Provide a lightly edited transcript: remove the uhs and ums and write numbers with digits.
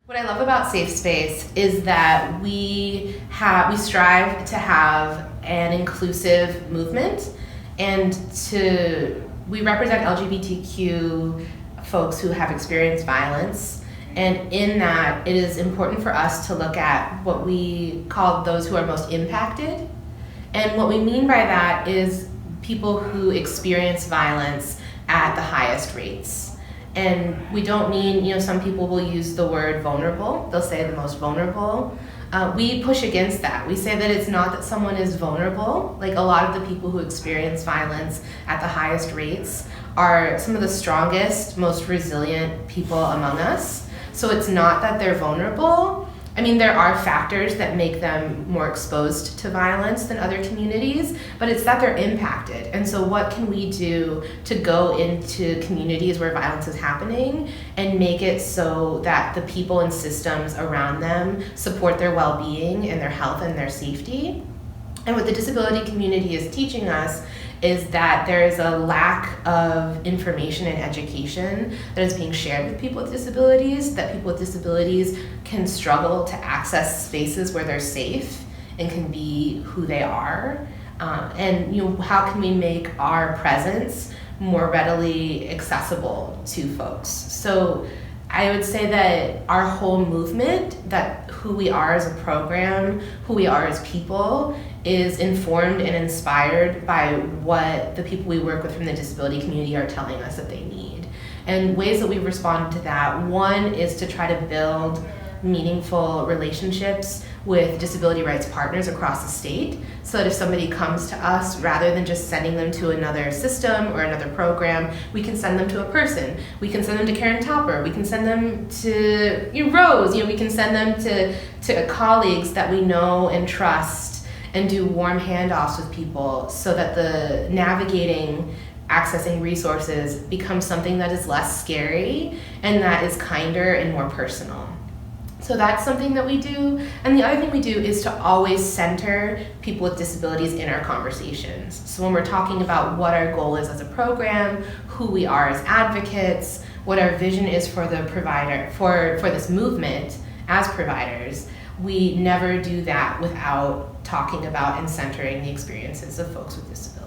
What I love about SafeSpace is that we strive to have an inclusive movement, and we represent LGBTQ folks who have experienced violence. And in that, it is important for us to look at what we call those who are most impacted. And what we mean by that is people who experience violence at the highest rates. And we don't mean, some people will use the word vulnerable. They'll say the most vulnerable. We push against that. We say that it's not that someone is vulnerable. Like, a lot of the people who experience violence at the highest rates are some of the strongest, most resilient people among us. So it's not that they're vulnerable. I mean, there are factors that make them more exposed to violence than other communities, but it's that they're impacted. And so what can we do to go into communities where violence is happening and make it so that the people and systems around them support their well-being and their health and their safety? And what the disability community is teaching us is that there is a lack of information and education that is being shared with people with disabilities, that people with disabilities can struggle to access spaces where they're safe and can be who they are. And how can we make our presence more readily accessible to folks? So I would say that our whole movement, that who we are as a program, who we are as people, is informed and inspired by what the people we work with from the disability community are telling us that they need. And ways that we respond to that, one is to try to build meaningful relationships with disability rights partners across the state, so that if somebody comes to us, rather than just sending them to another system or another program, we can send them to a person. We can send them to Karen Topper. We can send them to Rose. We can send them to colleagues that we know and trust, and do warm handoffs with people, so that the navigating, accessing resources becomes something that is less scary and that is kinder and more personal. So that's something that we do. And the other thing we do is to always center people with disabilities in our conversations. So when we're talking about what our goal is as a program, who we are as advocates, what our vision is for the provider, for this movement as providers, we never do that without talking about and centering the experiences of folks with disabilities.